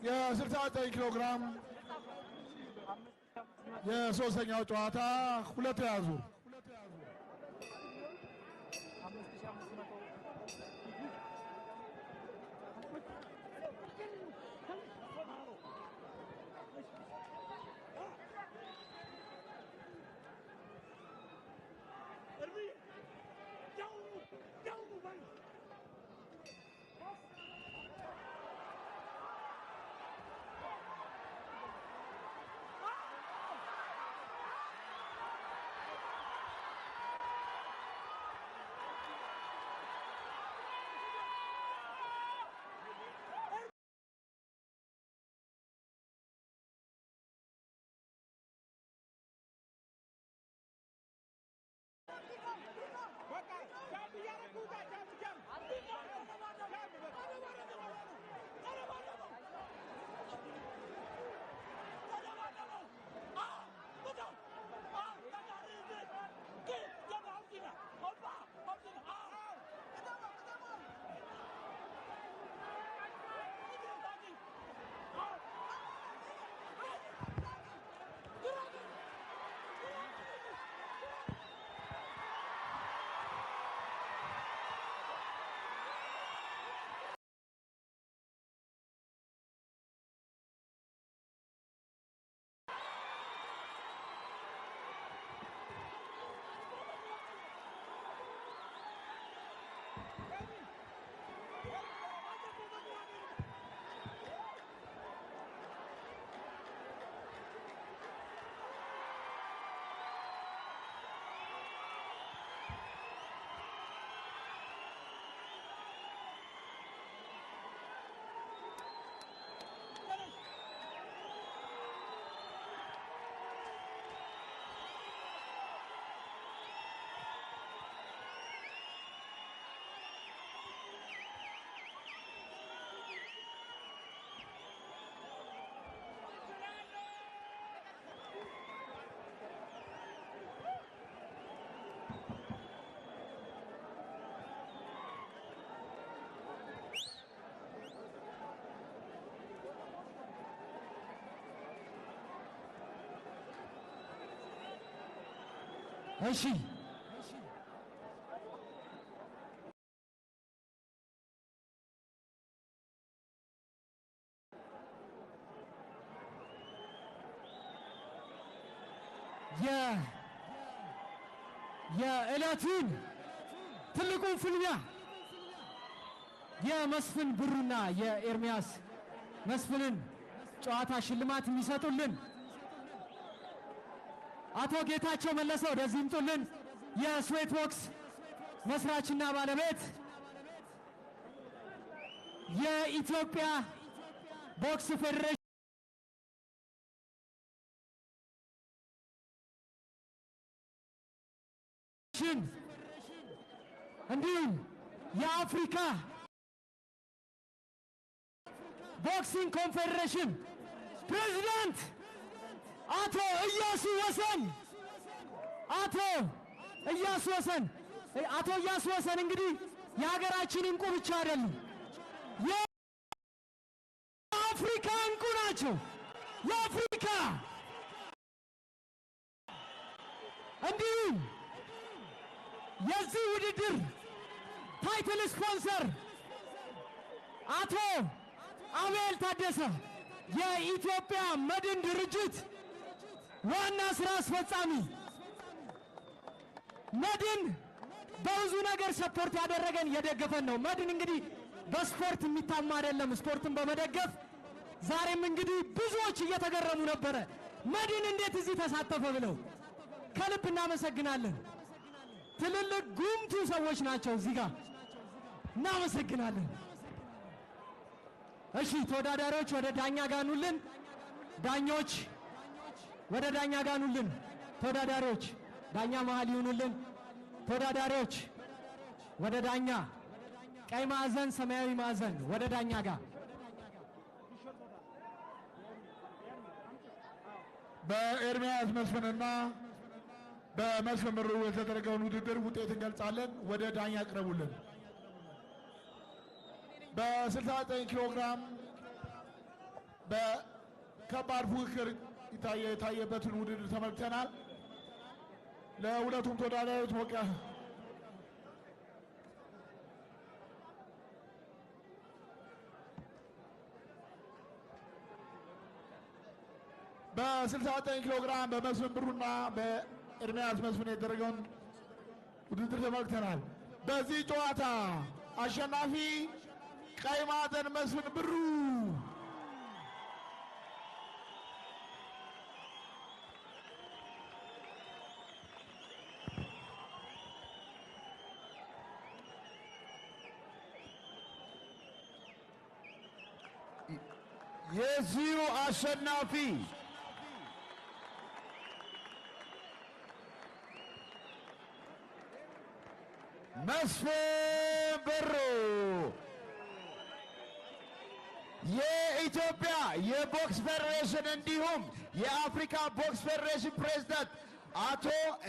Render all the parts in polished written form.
የ69 ኪሎ ግራም የሶስተኛው ጨዋታ ሁለተኛ ዙር እሺ የዕለቱን ትልቁን ፍልሚያ የመስፍን ብሩና የኤርሚያስ መስፍንን ጨዋታ ሽልማት የሚሰጡልን አቶ ጌታቸው መለሰ ወደዚህ ይምጡልን። የስዌት ቦክስ መስራችና ባለቤት የኢትዮጵያ ቦክስ ፌዴሬሽን እንዲሁም የአፍሪካ ቦክሲንግ ኮንፌዴሬሽን ፕሬዝዳንት አቶ ኢያሱ ወሰን አቶ ኢያሱ ወሰን። አቶ ኢያሱ ወሰን እንግዲህ የሀገራችን እንቁ ብቻ አይደሉም፣ የአፍሪካ እንቁ ናቸው። የአፍሪካ እንዲሁም የዚህ ውድድር ታይትል ስፖንሰር አቶ አቤል ታደሰ የኢትዮጵያ መድን ድርጅት ዋና ስራ አስፈጻሚ። መድን በብዙ ነገር ሰፖርት ያደረገን የደገፈን ነው። መድን እንግዲህ በስፖርት የሚታማ አይደለም፣ ስፖርትን በመደገፍ ዛሬም እንግዲህ ብዙዎች እየተገረሙ ነበረ፣ መድን እንዴት እዚህ ተሳተፈ ብለው። ከልብ እናመሰግናለን። ትልልቅ ጉምቱ ሰዎች ናቸው እዚህ ጋር፣ እናመሰግናለን። እሺ ተወዳዳሪዎች ወደ ዳኛ ጋኑልን። ዳኞች ወደ ዳኛ ጋኑልን። ተወዳዳሪዎች ዳኛ መሃል ይሁኑልን። ተወዳዳሪዎች ወደ ዳኛ፣ ቀይ ማዕዘን፣ ሰማያዊ ማዕዘን ወደ ዳኛ ጋር። በኤርሚያስ መስፍንና በመስፍን ምሩ የተደረገውን ውድድር ውጤት እንገልጻለን። ወደ ዳኛ አቅርቡልን። በ69 ኪሎ ግራም በከባድ ፉክክር የታየበትን ውድድር ተመልክተናል። ለሁለቱም ተወዳዳሪዎች ሞቅ በ69 ኪሎ ግራም በመስፍን ብሩና በኤርሚያስ መስፍን የተደረገውን ውድድር ተመልክተናል። በዚህ ጨዋታ አሸናፊ ቀይ ማዕዘን መስፍን ብሩ፣ የዚሁ አሸናፊ መስፍን ብሩ የኢትዮጵያ የቦክስ ፌዴሬሽን እንዲሁም የአፍሪካ ቦክስ ፌዴሬሽን ፕሬዝዳንት አቶ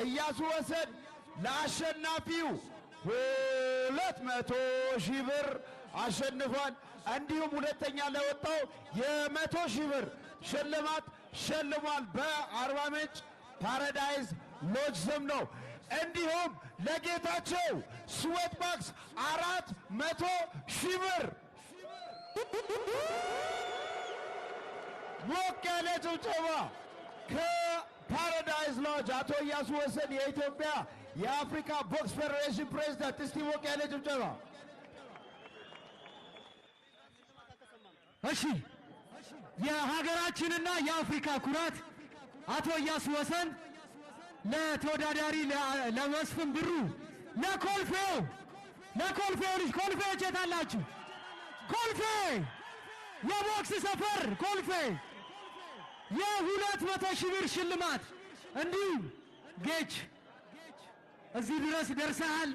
ኢያሱ ወሰን ለአሸናፊው 200,000 ብር አሸንፏል። እንዲሁም ሁለተኛ ለወጣው የ100,000 ብር ሽልማት ሸልሟል። በአርባ ምንጭ ፓራዳይዝ ሎጅ ስም ነው። እንዲሁም ለጌታቸው ስዌት ባክስ 400,000 ብር ሞቅ ያለ ጭብጨባ ከፓራዳይዝ ሎጅ አቶ ኢያሱ ወሰን የኢትዮጵያ የአፍሪካ ቦክስ ፌዴሬሽን ፕሬዝዳንት። እስቲ ሞቅ ያለ ጭብጨባ። እሺ የሀገራችንና የአፍሪካ ኩራት አቶ ኢያሱ ወሰን ለተወዳዳሪ ለመስፍን ብሩ ለኮልፌው ልጅ ኮልፌዎች የት አላችሁ? ኮልፌ የቦክስ ሰፈር ኮልፌ የ200,000 ብር ሽልማት እንዲሁም ጌች እዚህ ድረስ ደርሰሃል፣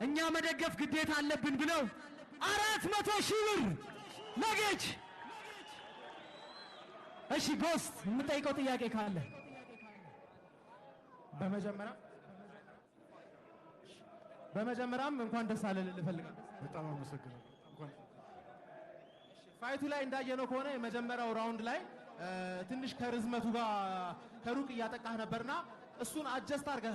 እኛ መደገፍ ግዴታ አለብን ብለው 400,000 ብር ለጌች። እሺ ጎስት የምጠይቀው ጥያቄ ካለ በመጀመሪያም እንኳን ደስ አለ ልፈልጋለሁ። በጣም አመሰግናለሁ። ፋይቱ ላይ እንዳየነው ከሆነ የመጀመሪያው ራውንድ ላይ ትንሽ ከርዝመቱ ጋር ከሩቅ እያጠቃህ ነበርና እሱን አጀስት አድርገህ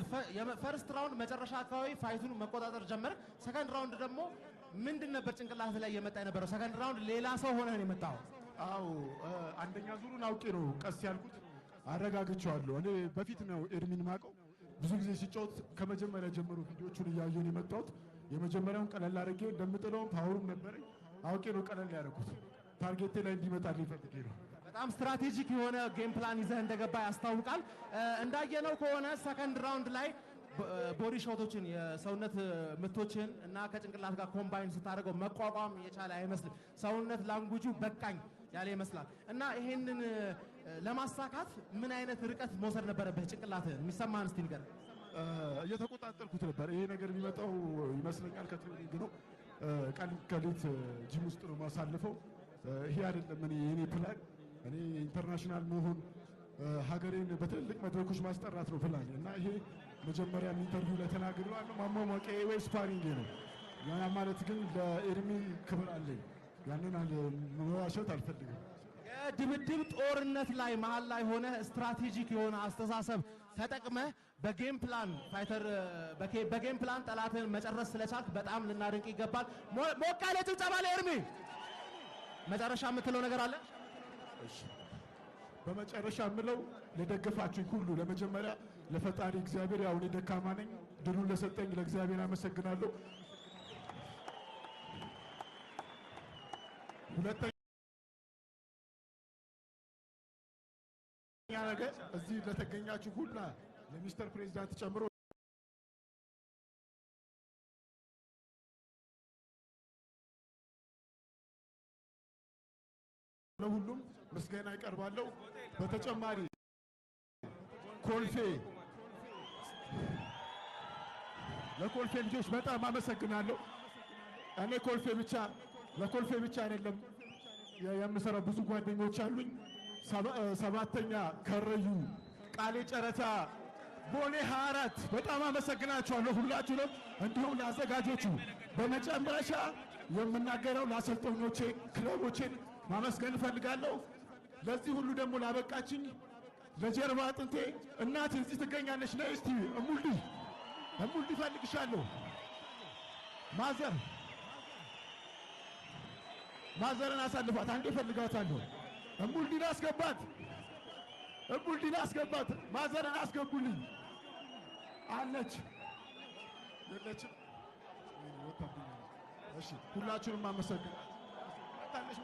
ፈርስት ራውንድ መጨረሻ አካባቢ ፋይቱን መቆጣጠር ጀመር። ሰከንድ ራውንድ ደግሞ ምንድን ነበር ጭንቅላት ላይ እየመጣ የነበረው? ሰከንድ ራውንድ ሌላ ሰው ሆነህ ነው የመጣው? አዎ አንደኛ ዙሩን አውቄ ነው ቀስ ያልኩት፣ አረጋግቼዋለሁ። እኔ በፊት ነው ኤርሚን ማቀው፣ ብዙ ጊዜ ሲጫወት ከመጀመሪያ ጀምሮ ቪዲዮቹን እያየሁ ነው የመጣሁት። የመጀመሪያውን ቀለል አድርጌ እንደምጥለውም ፓወሩም ነበረኝ፣ አውቄ ነው ቀለል ያደረኩት። ታርጌቴ ላይ እንዲመጣልኝ ፈልጌ ነው። በጣም ስትራቴጂክ የሆነ ጌም ፕላን ይዘህ እንደገባ ያስታውቃል። እንዳየነው ከሆነ ሰከንድ ራውንድ ላይ ቦዲ ሾቶችን የሰውነት ምቶችን እና ከጭንቅላት ጋር ኮምባይን ስታደርገው መቋቋም የቻለ አይመስልም። ሰውነት ላንጉጁ በቃኝ ያለ ይመስላል። እና ይሄንን ለማሳካት ምን አይነት ርቀት መውሰድ ነበረብህ? ጭንቅላትህን የሚሰማህን እስቲ ንገር። እየተቆጣጠርኩት ነበር። ይሄ ነገር የሚመጣው ይመስለኛል ከትሬኒንግ ነው። ቀን ከሌት ጂም ውስጥ ነው ማሳልፈው። ይሄ አይደለም እኔ የኔ ፕላን። እኔ ኢንተርናሽናል መሆን ሀገሬን በትልልቅ መድረኮች ማስጠራት ነው ፕላን እና ይሄ መጀመሪያ ኢንተርቪው ላይ ተናግሬዋለሁ። ማሟሟቂያ ወይ ስፓሪንግ ነው። ያ ማለት ግን ለኤርሚ ክብር አለኝ። ያንን መዋሸት አልፈልግም። የድብድብ ጦርነት ላይ መሃል ላይ ሆነ ስትራቴጂክ የሆነ አስተሳሰብ ተጠቅመህ በጌም ፕላን ጠላትን መጨረስ ስለቻልክ በጣም ልናደንቅ ይገባል። ሞቅ ያለ ጭብጨባ ለኤርሚ። መጨረሻ የምትለው ነገር አለ? በመጨረሻ የምለው ለደገፋችሁኝ ሁሉ ለመጀመሪያ ለፈጣሪ እግዚአብሔር፣ ያው እኔ ደካማ ነኝ፣ ድሉን ለሰጠኝ ለእግዚአብሔር አመሰግናለሁ። ሁለተኛ ነገር እዚህ ለተገኛችሁ ሁላ ለሚስተር ፕሬዚዳንት ጨምሮ ለሁሉም ምስጋና ይቀርባለሁ። በተጨማሪ ለኮልፌ ልጆች በጣም አመሰግናለሁ። እኔ ለኮልፌ ብቻ አይደለም የምሰራው፣ ብዙ ጓደኞች አሉኝ። ሰባተኛ ከረዩ፣ ቃሌ ጨረታ፣ ቦሌ 24 በጣም አመሰግናችኋለሁ ሁላችሁንም፣ እንዲሁም ለአዘጋጆቹ። በመጨረሻ የምናገረው ለአሰልጣኞቼ ክለቦቼን ማመስገን እፈልጋለሁ። ለዚህ ሁሉ ደግሞ ላበቃችኝ ለጀርባ አጥንቴ እናቴ እዚህ ትገኛለች። ነይ እስቲ እሙልዲ እፈልግሻለሁ። ማዘርን አሳልፋት፣ አንዴ እፈልጋታለሁ። እሙልዲን አስገባት። ማዘርን አስገቡልኝ። አለች የለችም? እሺ ሁላችሁንም አመሰግናለሁ። መጣለች